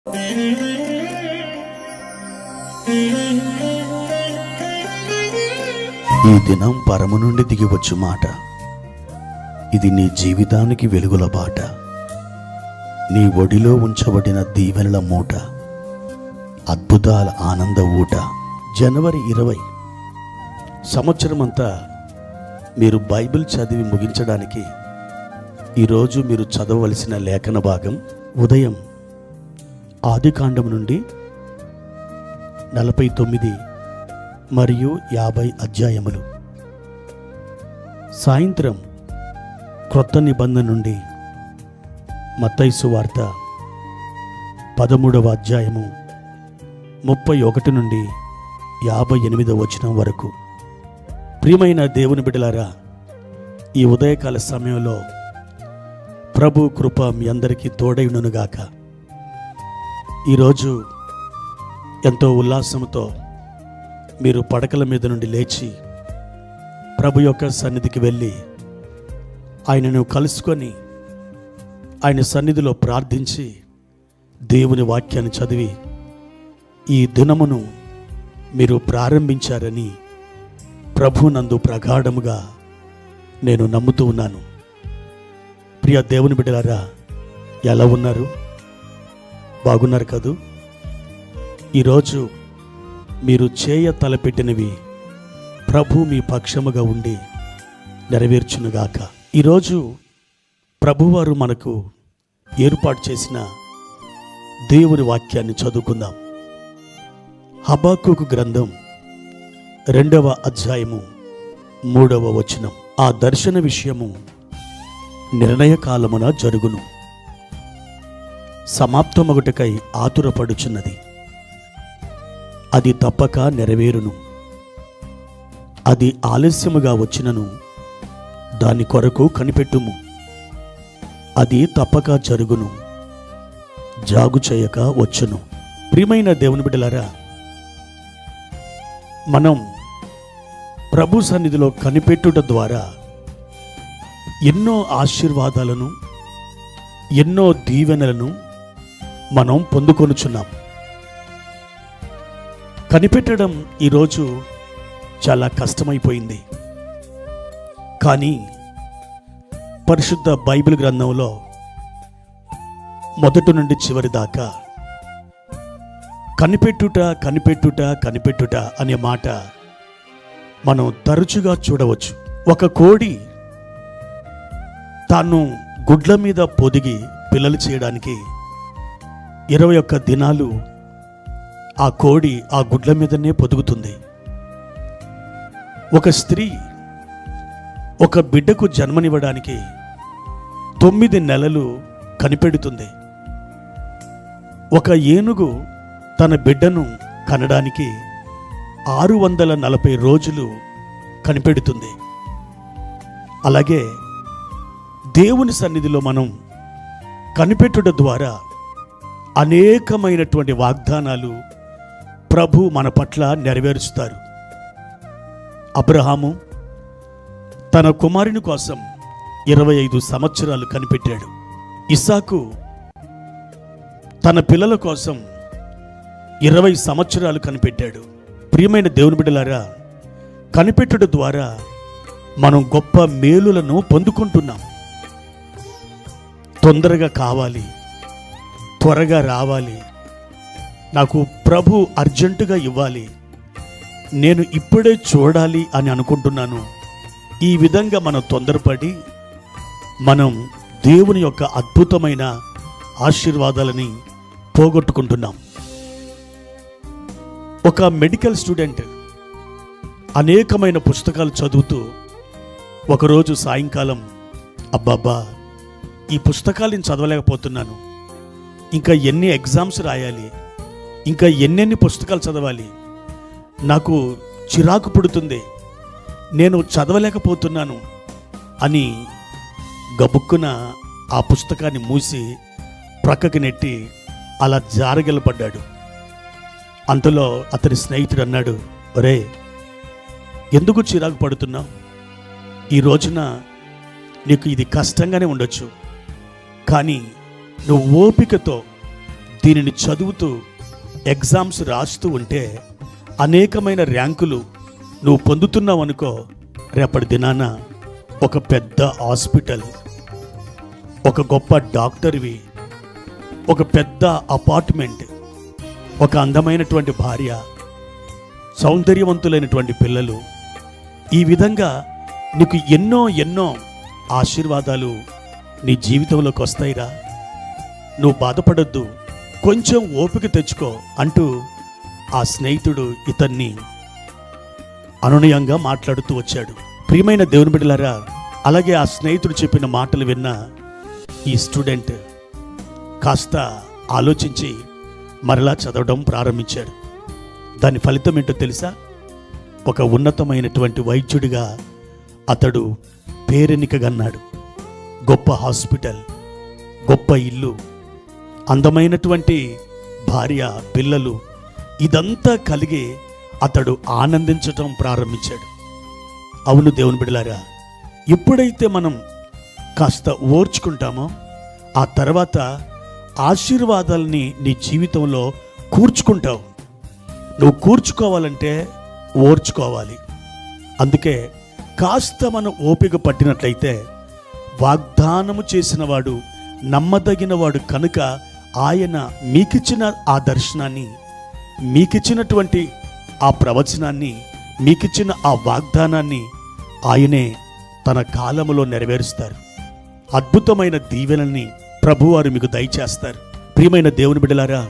ఈ దినం పరము నుండి దిగివచ్చు మాట. ఇది నీ జీవితానికి వెలుగుల బాట. నీ ఒడిలో ఉంచబడిన దీవెనల మూట, అద్భుతాల ఆనంద ఊట. జనవరి 20 సంవత్సరమంతా మీరు బైబిల్ చదివి ముగించడానికి ఈరోజు మీరు చదవవలసిన లేఖన భాగం ఉదయం ఆదికాండం నుండి 49 మరియు 50 అధ్యాయములు, సాయంత్రం క్రొత్త నిబంధన నుండి మత్తయి సువార్త 13వ అధ్యాయము 31 నుండి 58వ వచనం వరకు. ప్రియమైన దేవుని బిడ్డలారా, ఈ ఉదయకాల సమయంలో ప్రభు కృప మీ అందరికీ తోడైననుగాక. ఈరోజు ఎంతో ఉల్లాసంతో మీరు పడకల మీద నుండి లేచి ప్రభు యొక్క సన్నిధికి వెళ్ళి ఆయనను కలుసుకొని ఆయన సన్నిధిలో ప్రార్థించి దేవుని వాక్యాన్ని చదివి ఈ దినమును మీరు ప్రారంభించారని ప్రభునందు ప్రగాఢముగా నేను నమ్ముతూ ఉన్నాను. ప్రియ దేవుని బిడ్డలారా, ఎలా ఉన్నారు? బాగున్నారు కదూ? ఈరోజు మీరు చేయ తలపెట్టినవి ప్రభు మీ పక్షముగా ఉండి నెరవేర్చునుగాక. ఈరోజు ప్రభువారు మనకు ఏర్పాటు చేసిన దేవుని వాక్యాన్ని చదువుకుందాం. హబక్కూకు గ్రంథం 2వ అధ్యాయము 3వ వచనం. ఆ దర్శన విషయము నిర్ణయకాలమున జరుగును, సమాప్తమగుటకై ఆతురపడుచున్నది. అది తప్పక నెరవేరును. అది ఆలస్యముగా వచ్చినను దాని కొరకు కనిపెట్టుము. అది తప్పక జరుగును, జాగు చేయక వచ్చును. ప్రియమైన దేవుని బిడ్డలారా, మనం ప్రభు సన్నిధిలో కనిపెట్టుట ద్వారా ఎన్నో ఆశీర్వాదాలను, ఎన్నో దీవెనలను మనం పొందుకొనుచున్నాం. కనిపెట్టడం ఈరోజు చాలా కష్టమైపోయింది. కానీ పరిశుద్ధ బైబిల్ గ్రంథంలో మొదటి నుండి చివరి దాకా కనిపెట్టుట కనిపెట్టుట కనిపెట్టుట అనే మాట మనం తరచుగా చూడవచ్చు. ఒక కోడి తాను గుడ్ల మీద పొదిగి పిల్లలు చేయడానికి 21 దినాలు ఆ కోడి ఆ గుడ్ల మీదనే పొదుగుతుంది. ఒక స్త్రీ ఒక బిడ్డకు జన్మనివ్వడానికి 9 నెలలు కనిపెడుతుంది. ఒక ఏనుగు తన బిడ్డను కనడానికి 640 రోజులు కనిపెడుతుంది. అలాగే దేవుని సన్నిధిలో మనం కనిపెట్టుట ద్వారా అనేకమైనటువంటి వాగ్దానాలు ప్రభు మన పట్ల నెరవేరుస్తారు. అబ్రహాము తన కుమారుని కోసం 25 సంవత్సరాలు కనిపెట్టాడు. ఇస్సాకు తన పిల్లల కోసం 20 సంవత్సరాలు కనిపెట్టాడు. ప్రియమైన దేవుని బిడ్డలారా, కనిపెట్టుట ద్వారా మనం గొప్ప మేలులను పొందుకుంటున్నాం. తొందరగా కావాలి, త్వరగా రావాలి, నాకు ప్రభు అర్జెంటుగా ఇవ్వాలి, నేను ఇప్పుడే చూడాలి అని అనుకుంటున్నాను. ఈ విధంగా మనం తొందరపడి మనం దేవుని యొక్క అద్భుతమైన ఆశీర్వాదాలని పోగొట్టుకుంటున్నాం. ఒక మెడికల్ స్టూడెంట్ అనేకమైన పుస్తకాలు చదువుతూ ఒకరోజు సాయంకాలం, అబ్బాబ్బా, ఈ పుస్తకాలు నేను చదవలేకపోతున్నాను, ఇంకా ఎన్ని ఎగ్జామ్స్ రాయాలి, ఇంకా ఎన్నెన్ని పుస్తకాలు చదవాలి, నాకు చిరాకు పుడుతుంది, నేను చదవలేకపోతున్నాను అని గబుక్కున ఆ పుస్తకాన్ని మూసి ప్రక్కకి నెట్టి అలా జారగలపడ్డాడు. అంతలో అతని స్నేహితుడు అన్నాడు, ఒరే, ఎందుకు చిరాకు పడుతున్నావు? ఈ రోజున నీకు ఇది కష్టంగానే ఉండొచ్చు, కానీ నువ్వు ఓపికతో దీనిని చదువుతూ ఎగ్జామ్స్ రాస్తూ ఉంటే అనేకమైన ర్యాంకులు నువ్వు పొందుతున్నావు అనుకో, రేపటి దినాన ఒక పెద్ద హాస్పిటల్, ఒక గొప్ప డాక్టర్వి, ఒక పెద్ద అపార్ట్మెంట్, ఒక అందమైనటువంటి భార్య, సౌందర్యవంతులైనటువంటి పిల్లలు, ఈ విధంగా నీకు ఎన్నో ఆశీర్వాదాలు నీ జీవితంలోకి వస్తాయిరా. నువ్వు బాధపడొద్దు, కొంచెం ఓపిక తెచ్చుకో అంటూ ఆ స్నేహితుడు ఇతన్ని అనునయంగా మాట్లాడుతూ వచ్చాడు. ప్రియమైన దేవుని బిడ్డలారా, అలాగే ఆ స్నేహితుడు చెప్పిన మాటలు విన్న ఈ స్టూడెంట్ కాస్త ఆలోచించి మరలా చదవడం ప్రారంభించాడు. దాని ఫలితం ఏంటో తెలుసా? ఒక ఉన్నతమైనటువంటి వైద్యుడిగా అతడు పేరెన్నికగన్నాడు. గొప్ప హాస్పిటల్, గొప్ప ఇల్లు, అందమైనటువంటి భార్య, పిల్లలు, ఇదంతా కలిగి అతడు ఆనందించటం ప్రారంభించాడు. అవును దేవుని బిడ్డలారా, ఎప్పుడైతే మనం కాస్త ఓర్చుకుంటామో ఆ తర్వాత ఆశీర్వాదాలని నీ జీవితంలో కూర్చుకుంటావు. నువ్వు కూర్చుకోవాలంటే ఓర్చుకోవాలి. అందుకే కాస్త మనం ఓపిక పట్టినట్లయితే వాగ్దానము చేసినవాడు నమ్మదగినవాడు కనుక ఆయన మీకిచ్చిన ఆ దర్శనాన్ని, మీకిచ్చినటువంటి ఆ ప్రవచనాన్ని, మీకిచ్చిన ఆ వాగ్దానాన్ని ఆయనే తన కాలములో నెరవేరుస్తారు. అద్భుతమైన దీవెనల్ని ప్రభువారు మీకు దయచేస్తారు. ప్రియమైన దేవుని బిడ్డలారా,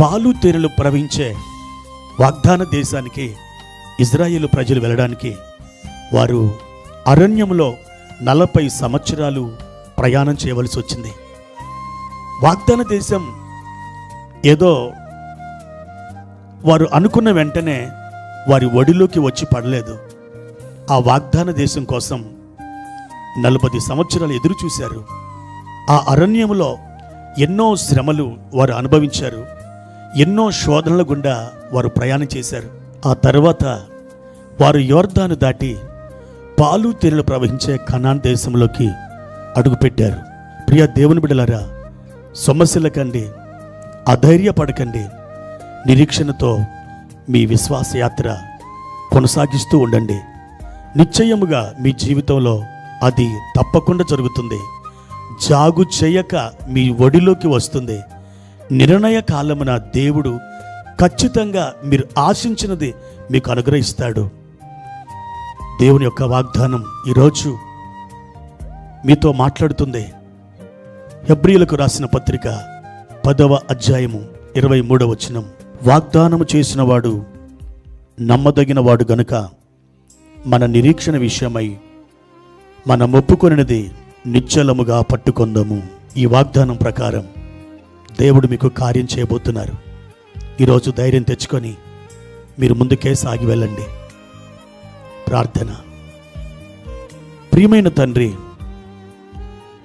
పాలు తేనెలు ప్రవహించే వాగ్దాన దేశానికి ఇజ్రాయేలు ప్రజలు వెళ్ళడానికి వారు అరణ్యంలో 40 సంవత్సరాలు ప్రయాణం చేయవలసి వచ్చింది. వాగ్దాన దేశం ఏదో వారు అనుకున్న వెంటనే వారి ఒడిలోకి వచ్చి పడలేదు. ఆ వాగ్దాన దేశం కోసం 40 సంవత్సరాలు ఎదురు చూశారు. ఆ అరణ్యంలో ఎన్నో శ్రమలు వారు అనుభవించారు. ఎన్నో శోధనల గుండా వారు ప్రయాణం చేశారు. ఆ తర్వాత వారు యోర్దాను దాటి పాలు తేనెలు ప్రవహించే కనాన్ దేశంలోకి అడుగుపెట్టారు. ప్రియ దేవుని బిడ్డలారా, సొమ్మసిల్లకండి, అధైర్యపడకండి, నిరీక్షణతో మీ విశ్వాస యాత్ర కొనసాగిస్తూ ఉండండి. నిశ్చయముగా మీ జీవితంలో అది తప్పకుండా జరుగుతుంది. జాగు చేయక మీ ఒడిలోకి వస్తుంది. నిర్ణయ కాలమున దేవుడు ఖచ్చితంగా మీరు ఆశించినది మీకు అనుగ్రహిస్తాడు. దేవుని యొక్క వాగ్దానం ఈరోజు మీతో మాట్లాడుతుంది. హెబ్రీయులకు రాసిన పత్రిక 10వ అధ్యాయము 23వ వచనం, వాగ్దానము చేసినవాడు నమ్మదగినవాడు గనుక మన నిరీక్షణ విషయమై మనం ఒప్పుకొనినది నిశ్చలముగా పట్టుకొందాము. ఈ వాగ్దానం ప్రకారం దేవుడు మీకు కార్యం చేయబోతున్నారు. ఈరోజు ధైర్యం తెచ్చుకొని మీరు ముందుకే సాగి వెళ్ళండి. ప్రార్థన. ప్రియమైన తండ్రి,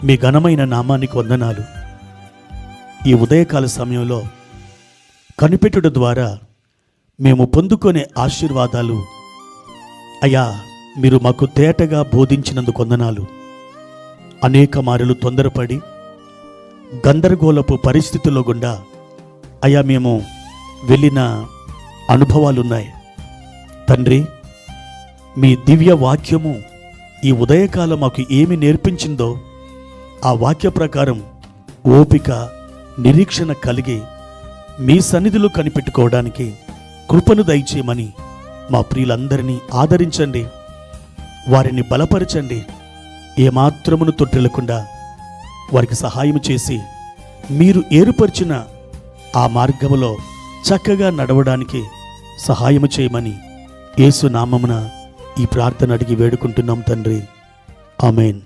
మీ ఘనమైన నామానికి వందనాలు. ఈ ఉదయకాల సమయంలో కనిపెట్టుట ద్వారా మేము పొందుకునే ఆశీర్వాదాలు అయ్యా మీరు మాకు తేటగా బోధించినందుకు వందనాలు. అనేక మారులు తొందరపడి గందరగోళపు పరిస్థితుల్లో గుండా అయ్యా మేము వెళ్ళిన అనుభవాలున్నాయి. తండ్రి, మీ దివ్య వాక్యము ఈ ఉదయకాలం మాకు ఏమి నేర్పించిందో ఆ వాక్య ప్రకారం ఓపిక, నిరీక్షణ కలిగి మీ సన్నిధిలో కనిపెట్టుకోవడానికి కృపను దయచేయమని మా ప్రియులందరినీ ఆదరించండి, వారిని బలపరచండి. ఏమాత్రమును తొట్టిల్లకుండా వారికి సహాయం చేసి మీరు ఏర్పరిచిన ఆ మార్గములో చక్కగా నడవడానికి సహాయం చేయమని యేసు నామమున ఈ ప్రార్థన అడిగి వేడుకుంటున్నాం తండ్రి. ఆమేన్.